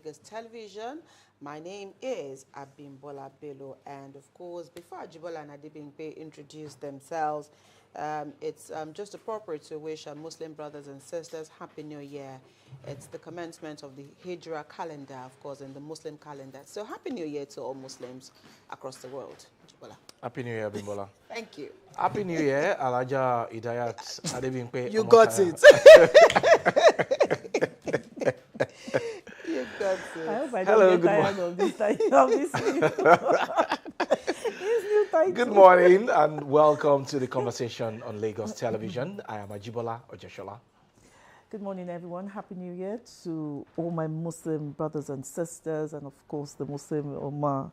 Lagos Television. My name is Abimbola Bello, and of course, before Ajibola and Adibimpe introduce themselves, it's just appropriate to wish our Muslim brothers and sisters Happy New Year. It's the commencement of the Hijra calendar, of course, in the Muslim calendar. So Happy New Year to all Muslims across the world. Ajibola. Happy New Year, Bimbola. Thank you. Happy New Year, Alaja Idayat Adebimpe. You got it. You got it. I hope I Hello, don't good get tired of this new title. Good morning and welcome to the conversation on Lagos Television. I am Ajibola Ojeshola. Good morning, everyone. Happy New Year to all my Muslim brothers and sisters, and of course the Muslim Ummah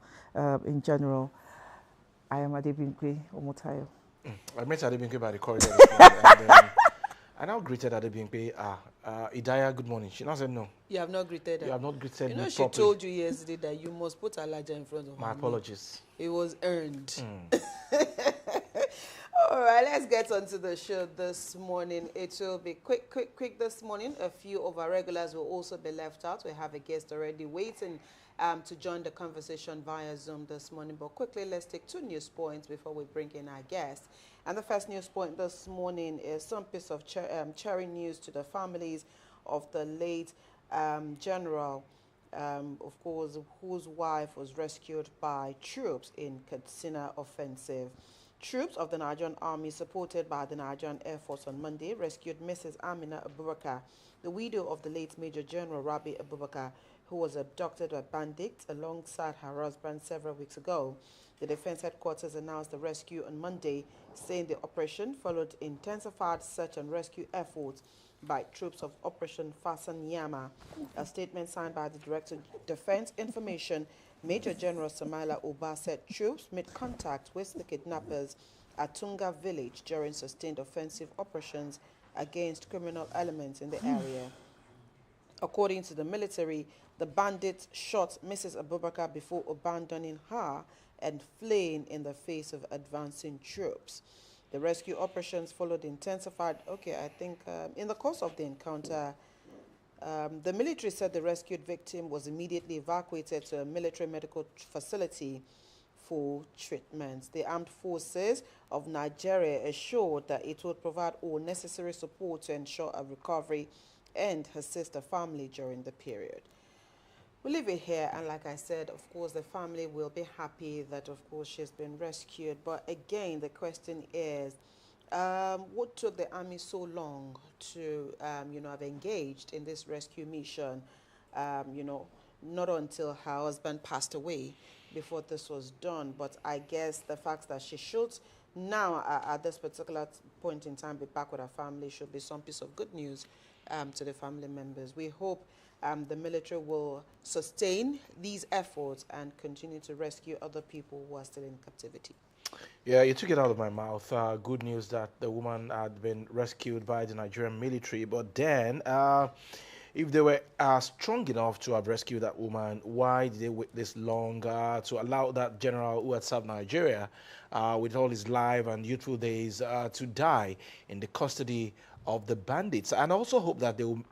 in general. I am Adebimpe Omotayo. I met Adebimpe by the corridor this morning, and I now greeted Adebimpe. Idaya, good morning. She now said no. You have not greeted her. You have not greeted You know, me she properly. told you yesterday that you must put Alaja in front of her. My apologies. It was earned. All right, let's get on to the show this morning. It will be quick this morning. A few of our regulars will also be left out. We have a guest already waiting to join the conversation via Zoom this morning. But quickly, let's take two news points before we bring in our guest. And the first news point this morning is some piece of cheering news to the families of the late general, of course, whose wife was rescued by troops in Katsina offensive. Troops of the Nigerian Army, supported by the Nigerian Air Force on Monday, rescued Mrs. Amina Abubakar, the widow of the late Major General Rabi Abubakar, who was abducted by bandits alongside her husband several weeks ago. The Defense Headquarters announced the rescue on Monday, saying the operation followed intensified search and rescue efforts by troops of Operation Fasan Yama. A statement signed by the Director of Defense Information, Major General Samaila Oba, said troops made contact with the kidnappers at Tunga village during sustained offensive operations against criminal elements in the area. According to the military, the bandits shot Mrs. Abubakar before abandoning her and fleeing in the face of advancing troops. The rescue operations followed intensified. In the course of the encounter, the military said the rescued victim was immediately evacuated to a military medical facility for treatment. The armed forces of Nigeria assured that it would provide all necessary support to ensure a recovery and assist the family during the period. We'll leave it here, and like I said, of course, the family will be happy that, of course, she's been rescued. But again, the question is, what took the army so long to, have engaged in this rescue mission? Not until her husband passed away before this was done. But I guess the fact that she should now, at this particular point in time, be back with her family should be some piece of good news to the family members. We hope the military will sustain these efforts and continue to rescue other people who are still in captivity. Yeah, you took it out of my mouth. Good news that the woman had been rescued by the Nigerian military. But then, if they were strong enough to have rescued that woman, why did they wait this long to allow that general who had served Nigeria with all his life and youthful days to die in the custody of the bandits? And I also hope that they will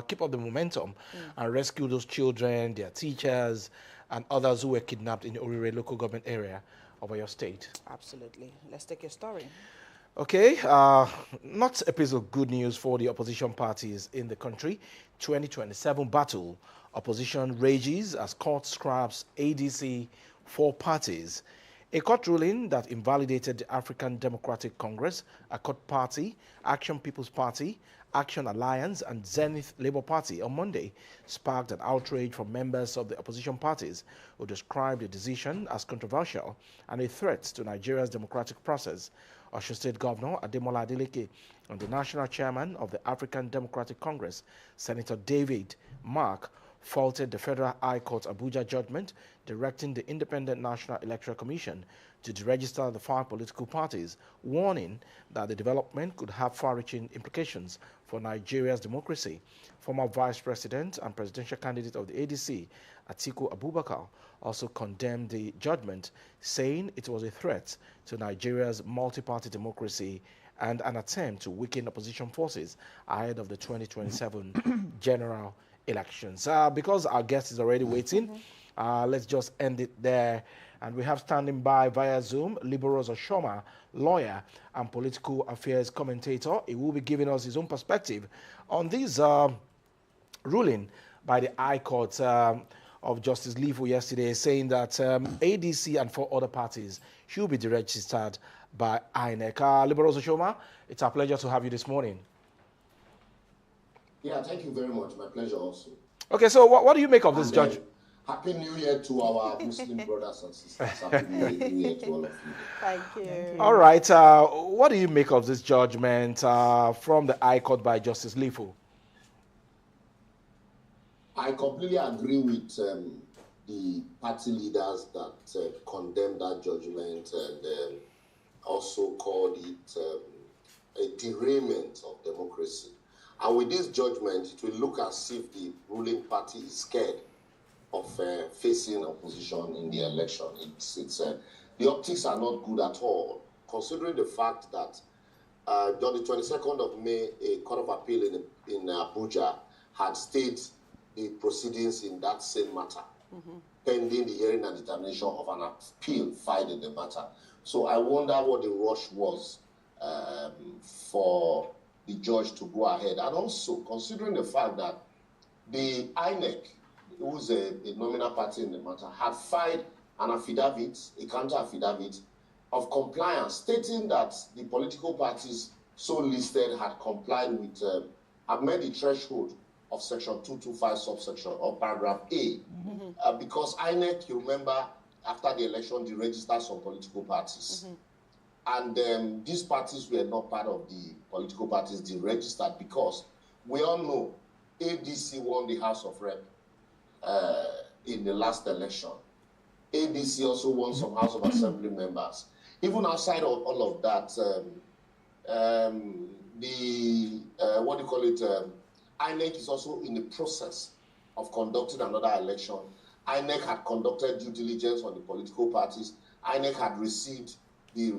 keep up the momentum and rescue those children, their teachers, and others who were kidnapped in the Orire local government area of your state. Absolutely. Let's take your story. Okay, not a piece of good news for the opposition parties in the country. 2027 battle. Opposition rages as court scraps ADC for parties. A court ruling that invalidated the African Democratic Congress, a court party, Action People's Party, Action Alliance, and Zenith Labour Party on Monday sparked an outrage from members of the opposition parties who described the decision as controversial and a threat to Nigeria's democratic process. Osun State Governor Ademola Adeleke and the national chairman of the African Democratic Congress, Senator David Mark, faulted the Federal High Court Abuja judgment directing the Independent National Electoral Commission to deregister the 5 political parties, warning that the development could have far-reaching implications for Nigeria's democracy. Former Vice President and presidential candidate of the ADC, Atiku Abubakar, also condemned the judgment, saying it was a threat to Nigeria's multi-party democracy and an attempt to weaken opposition forces ahead of the 2027 general elections. Because our guest is already waiting, let's just end it there. And we have standing by via Zoom, Liberals Oshoma, lawyer and political affairs commentator. He will be giving us his own perspective on this ruling by the High Court of Justice Lifu yesterday, saying that ADC and 4 other parties should be deregistered by INEC. Liberals Oshoma, it's our pleasure to have you this morning. Yeah, thank you very much. My pleasure also. Okay, so what do you make of this judge? Happy New Year to our Muslim brothers and sisters. Happy New Year to all of you. Thank you. All right, what do you make of this judgment from the High Court by Justice Lifu? I completely agree with the party leaders that condemned that judgment and also called it a derailment of democracy. And with this judgment, it will look as if the ruling party is scared of facing opposition in the election. The optics are not good at all, considering the fact that on the 22nd of May, a court of appeal in Abuja had stayed the proceedings in that same matter, pending the hearing and determination of an appeal filed in the matter. So I wonder what the rush was for the judge to go ahead. And also, considering the fact that the INEC, who's a nominal party in the matter, had filed an affidavit, a counter affidavit of compliance, stating that the political parties so listed had complied with, had met the threshold of section 225 subsection or paragraph A. Because INEC, you remember, after the election, they registered some political parties. And these parties were not part of the political parties they registered, because we all know ADC won the House of Rep in the last election. ADC also won some House of Assembly members. Even outside of all of that, INEC is also in the process of conducting another election. INEC had conducted due diligence on the political parties. INEC had received the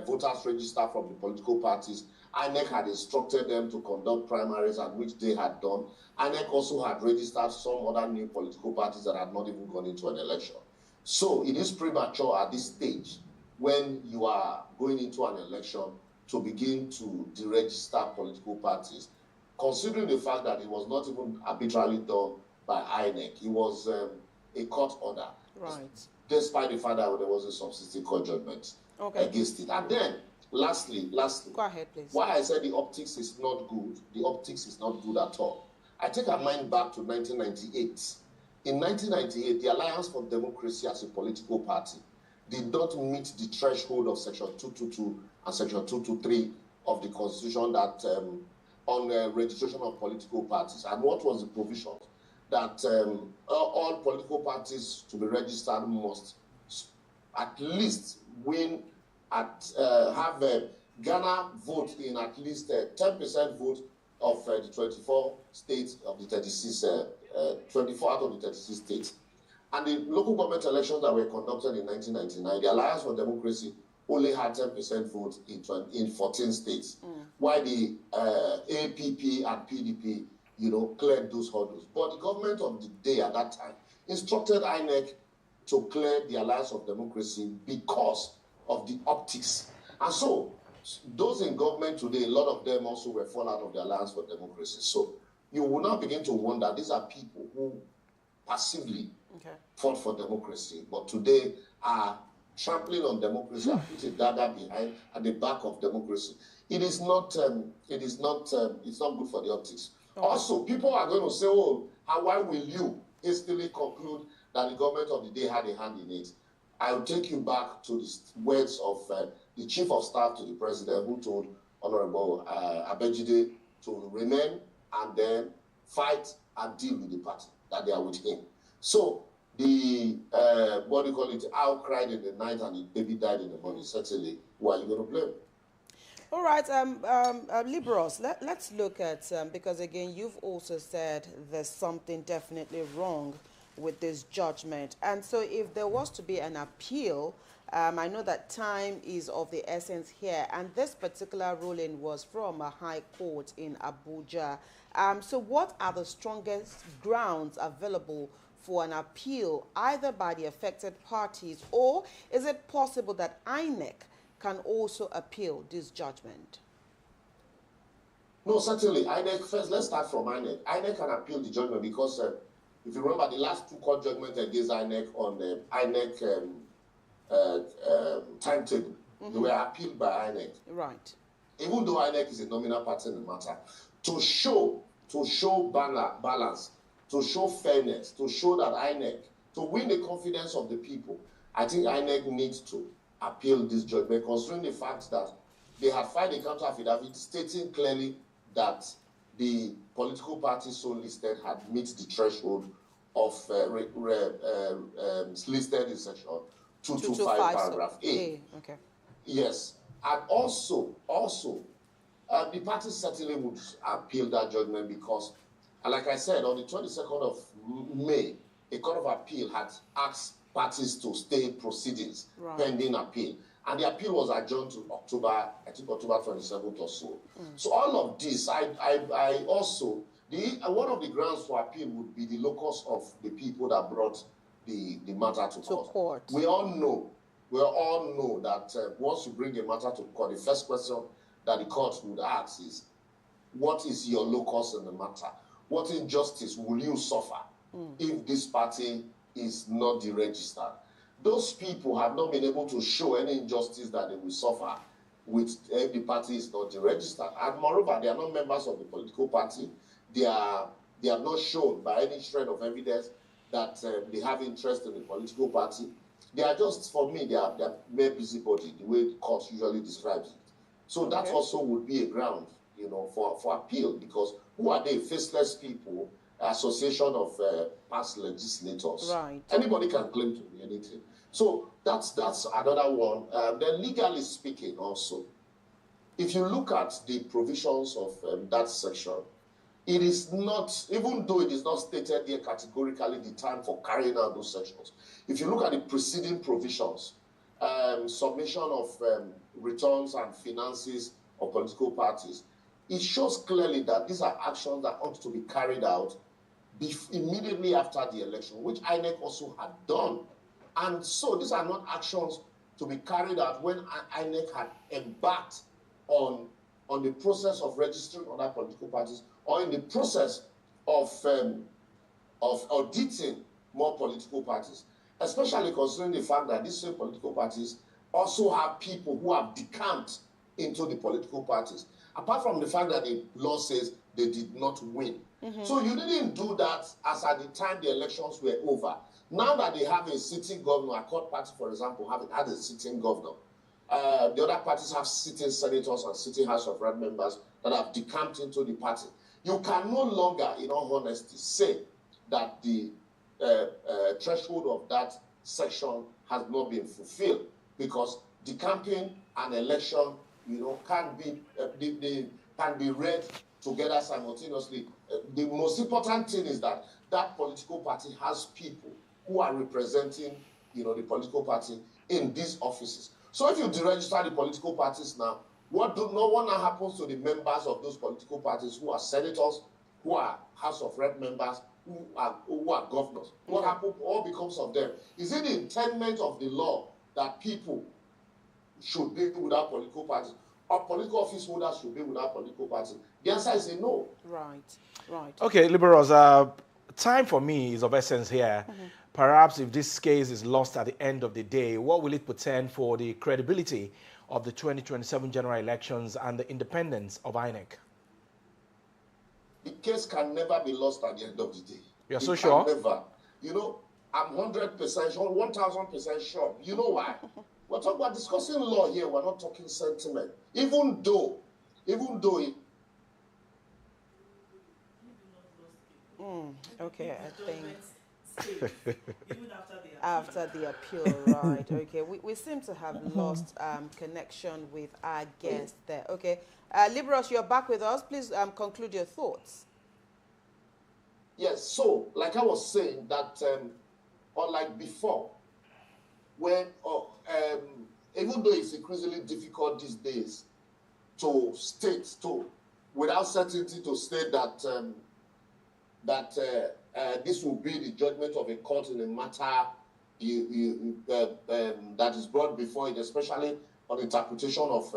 voters register from the political parties. INEC had instructed them to conduct primaries, and which they had done. INEC also had registered some other new political parties that had not even gone into an election. So it is premature at this stage, when you are going into an election, to begin to deregister political parties, considering the fact that it was not even arbitrarily done by INEC. It was a court order, Right. despite the fact that there was a substantive court judgment against it. And then, lastly, Go ahead, please. why I said the optics is not good, the optics is not good at all. I take our mind back to 1998. In 1998, the Alliance for Democracy as a political party did not meet the threshold of Section 222 and Section 223 of the Constitution that on registration of political parties. And what was the provision? That all political parties to be registered must at least win have Ghana vote in at least 10% vote of the 24 states of the 36, 24 out of the 36 states. And the local government elections that were conducted in 1999, the Alliance for Democracy only had 10% vote in 14 states, while the APP and PDP, cleared those hurdles. But the government of the day at that time instructed INEC to clear the Alliance of Democracy because of the optics. And so, those in government today, a lot of them also were fallout of the Alliance for Democracy. So, you will now begin to wonder, these are people who passively fought for democracy, but today are trampling on democracy and put a dagger behind at the back of democracy. It's not good for the optics. Also, people are going to say, why will you hastily conclude that the government of the day had a hand in it? I'll take you back to the words of the Chief of Staff to the President, who told Honorable Abejide to remain and then fight and deal with the party, that they are with him. So the, owl cried in the night and the baby died in the morning. Certainly, who are you going to blame? All right, Liberals, let's look at, because again, you've also said there's something definitely wrong with this judgment. And so if there was to be an appeal, I know that time is of the essence here, and this particular ruling was from a high court in Abuja. So what are the strongest grounds available for an appeal either by the affected parties, or is it possible that INEC can also appeal this judgment? No, certainly. INEC, first, let's start from INEC. INEC can appeal the judgment because if you remember the last two court judgments against INEC on the INEC timetable, they were appealed by INEC. Right. Even though INEC is a nominal party in the matter, to show balance, to show fairness, to show that INEC, to win the confidence of the people, I think INEC needs to appeal this judgment, considering the fact that they have filed a counter affidavit stating clearly that the political parties so listed had met the threshold of listed in section 225 paragraph A. Okay. Yes, and also, the parties certainly would appeal that judgment because, like I said, on the 22nd of May, a court of appeal had asked parties to stay proceedings pending appeal. And the appeal was adjourned to October, I think October 27th or so. So all of this, I also, one of the grounds for appeal would be the locus of the people that brought the matter to court. We all know that once you bring a matter to court, the first question that the court would ask is, what is your locus in the matter? What injustice will you suffer if this party is not deregistered? Those people have not been able to show any injustice that they will suffer if the party is not deregistered. And moreover, they are not members of the political party. They have not shown by any shred of evidence that they have interest in the political party. They are just, for me, they are mere busybody, the way the court usually describes it. So that also would be a ground, for appeal, because who are they? Faceless people, association of past legislators. Right. Anybody can claim to be anything. So that's another one. Then legally speaking also, if you look at the provisions of that section, it is not, even though it is not stated here categorically the time for carrying out those sections. If you look at the preceding provisions, submission of returns and finances of political parties, it shows clearly that these are actions that ought to be carried out immediately after the election, which INEC also had done. And so these are not actions to be carried out when INEC had embarked on the process of registering other political parties or in the process of auditing more political parties, especially considering the fact that these same political parties also have people who have decamped into the political parties, apart from the fact that the law says they did not win. So you didn't do that as at the time the elections were over. Now that they have a sitting governor, a court party, for example, had a sitting governor, the other parties have sitting senators and sitting House of Rep members that have decamped into the party. You can no longer, in all honesty, say that the threshold of that section has not been fulfilled, because decamping an election, can be read together simultaneously. The most important thing is that that political party has people who are representing, the political party in these offices. So if you deregister the political parties now, what now happens to the members of those political parties who are senators, who are House of Rep members, who are governors? What happens? All becomes of them. Is it the intent of the law that people should be without political parties, or political office holders should be without political parties? The answer is a no. Right. Okay, liberals, time for me is of essence here. Perhaps if this case is lost at the end of the day, what will it portend for the credibility of the 2027 general elections and the independence of INEC? The case can never be lost at the end of the day. You're so sure? Never. I'm 100% sure, 1,000% sure. You know why? We're talking about discussing law here. We're not talking sentiment. Even though it... Okay, I think... after the appeal, right. Okay, we seem to have lost connection with our guest there. Okay, Liberals, you're back with us. Please conclude your thoughts. Yes, so like I was saying that unlike before, when even though it's increasingly difficult these days to state, to without certainty to state that this will be the judgment of a court in a matter that is brought before it, especially on interpretation of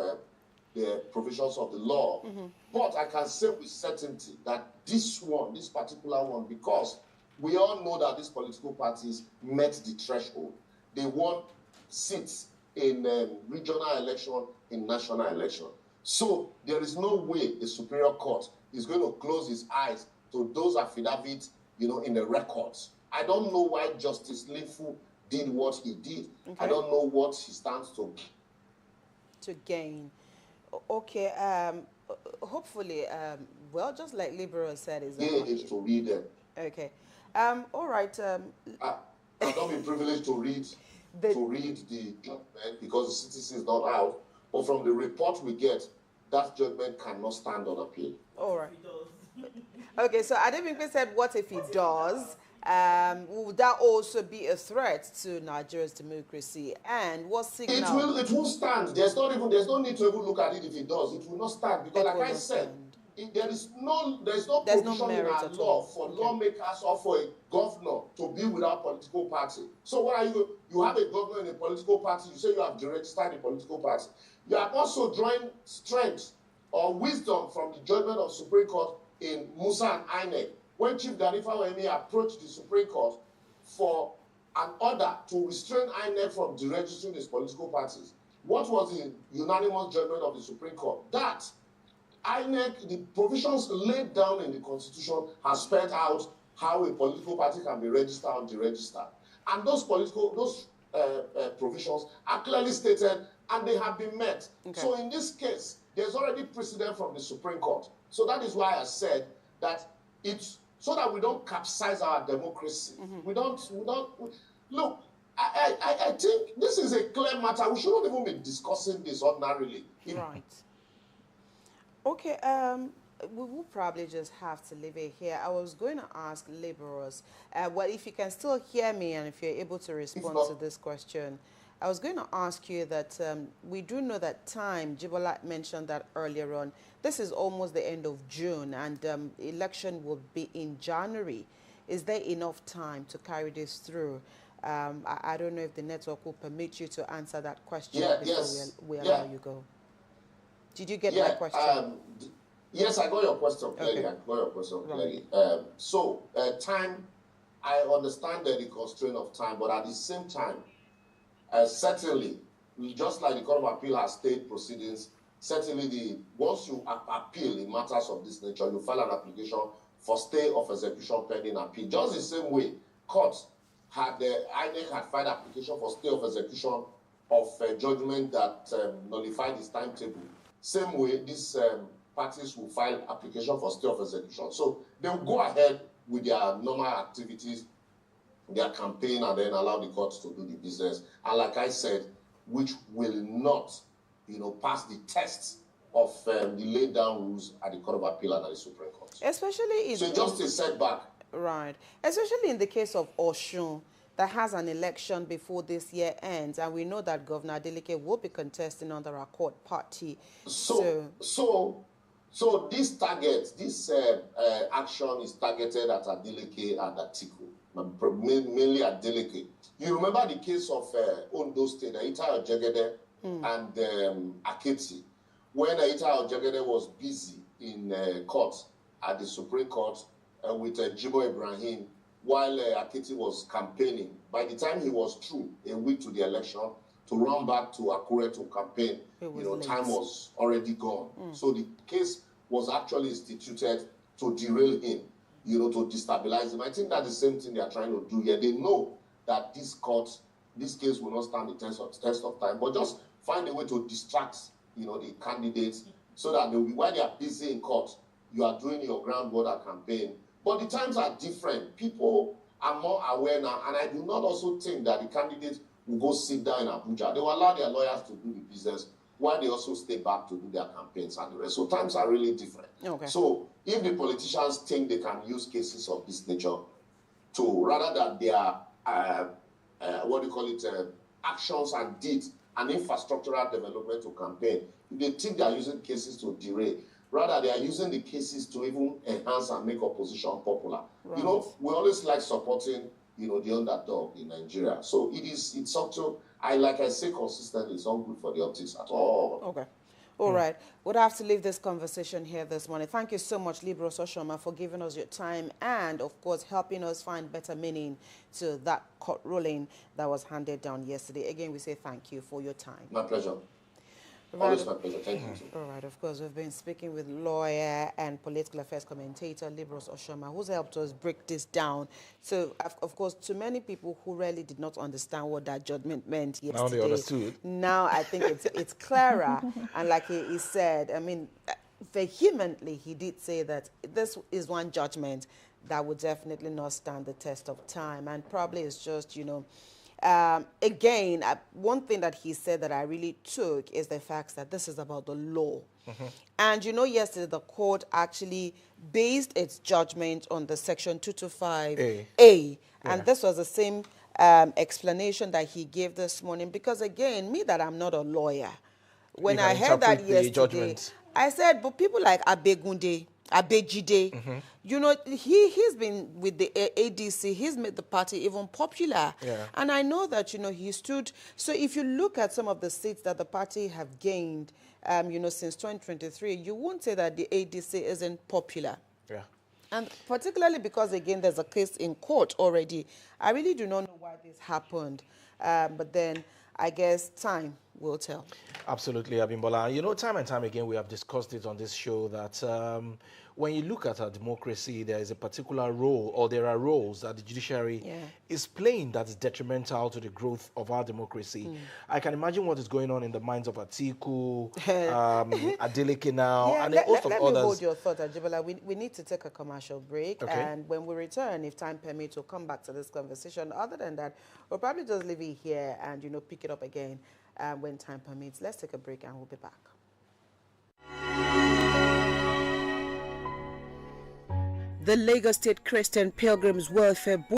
the provisions of the law. But I can say with certainty that this particular one, because we all know that these political parties met the threshold. They won seats in regional election, in national election. So there is no way the Superior Court is going to close its eyes to those affidavits, in the records. I don't know why Justice Linfu did what he did. Okay. I don't know what he stands to gain. Okay. Hopefully, well, just like Liberal said, is to read them. Okay. All right. I've not been privileged to read the judgment because the CTC is not out. But from the report we get, that judgment cannot stand on appeal. All right. Okay, so Adebimpe said, what if he does? Would that also be a threat to Nigeria's democracy? And what signal? It will stand. There's no need to even look at it if it does. It will not stand because, like I said, there's no provision in our law for lawmakers or for a governor to be without political party. So what are you? You have a governor in a political party. You say you have deregistered a political party. You are also drawing strength or wisdom from the judgment of Supreme Court in Musa and INEC. When Chief Ganifa Wemi approached the Supreme Court for an order to restrain INEC from deregistering its political parties, what was the unanimous judgment of the Supreme Court? That INEC, the provisions laid down in the Constitution, has spelled out how a political party can be registered or deregistered. And those provisions are clearly stated and they have been met. Okay. So in this case, there's already precedent from the Supreme Court. So that is why I said that it's so that we don't capsize our democracy. We don't look. I think this is a clear matter. We shouldn't even be discussing this ordinarily. Right. Okay. We will probably just have to leave it here. I was going to ask laborers, well, if you can still hear me and if you're able to respond to this question. I was going to ask you that we do know that time, Jibola mentioned that earlier on, this is almost the end of June and election will be in January. Is there enough time to carry this through? I don't know if the network will permit you to answer that question before we allow you go. Did you get my question? Yes, I got your question clearly. Okay. I got your question clearly. Right. Time, I understand the constraint of time, but at the same time, certainly, just like the Court of Appeal has stayed proceedings, certainly once you appeal in matters of this nature, you file an application for stay of execution pending appeal. Just the same way, courts had INEC had filed application for stay of execution of judgment that nullified its timetable. Same way, these parties will file application for stay of execution. So they will go ahead with their normal activities, their campaign, and then allow the courts to do the business. And like I said, which will not, pass the tests of the laid down rules at the Court of Appeal and at the Supreme Court. Especially in so just a setback. Right. Especially in the case of Osun, that has an election before this year ends, and we know that Governor Adeleke will be contesting under a court party. So this action is targeted at Adeleke and Atiku, mainly Adeleke. You remember the case of Ondo State, Aita Ojegede and Aketi, when Aita Ojegede was busy in court at the Supreme Court with Jibo Ibrahim, while Aketi was campaigning. By the time he was through, a week to the election, to run back to Akure to campaign, time was already gone. So the case was actually instituted to derail him, to destabilize him. I think that's the same thing they are trying to do here. They know that this case will not stand the test of time, but just find a way to distract, the candidates so that while they are busy in court, you are doing your groundwater campaign. But the times are different. People are more aware now, and I do not also think that the candidates will go sit down in Abuja. They will allow their lawyers to do the business while they also stay back to do their campaigns and the rest. So times are really different. Okay. So if the politicians think they can use cases of this nature to, rather than their, actions and deeds and infrastructural development to campaign, if they think they are using cases to derail, Rather, they are using the cases to even enhance and make opposition popular. Right. You know, we always like supporting, you know, the underdog in Nigeria. So it's up to, like I say consistently, it's not good for the optics at all. Okay. All right. We'll have to leave this conversation here this morning. Thank you so much, Libros Oshoma, for giving us your time and, of course, helping us find better meaning to that court ruling that was handed down yesterday. Again, we say thank you for your time. My pleasure. Right. Always my pleasure. Thank you. All right, of course, we've been speaking with lawyer and political affairs commentator Libros Oshoma, who's helped us break this down. So, of course, to many people who really did not understand what that judgment meant yesterday. Now they understood. Now I think it's clearer. And like he said, I mean, vehemently, he did say that this is one judgment that would definitely not stand the test of time. And probably it's just, you know, again, one thing that he said that I really took is the fact that this is about the law. And, you know, yesterday the court actually based its judgment on the section 225A. And this was the same explanation that he gave this morning. Because, again, me that I'm not a lawyer, when I heard that yesterday, I said, but people like Abegunde, Abejide, you know, he's been with the ADC, he's made the party even popular. And I know that, you know, he stood, so if you look at some of the seats that the party have gained, you know, since 2023, you won't say that the ADC isn't popular. And particularly because, again, there's a case in court already. I really do not know why this happened. But then I guess time will tell. Absolutely, Abimbola. You know, time and time again, we have discussed it on this show that when you look at our democracy, there is a particular role, or there are roles that the judiciary is playing that's detrimental to the growth of our democracy. I can imagine what is going on in the minds of Atiku, Adeleke now, and a host of others. Let me hold your thought, Ajibola. We need to take a commercial break, and when we return, if time permits, we'll come back to this conversation. Other than that, we'll probably just leave it here and, you know, pick it up again when time permits. Let's take a break and we'll be back. The Lagos State Christian Pilgrims Welfare Board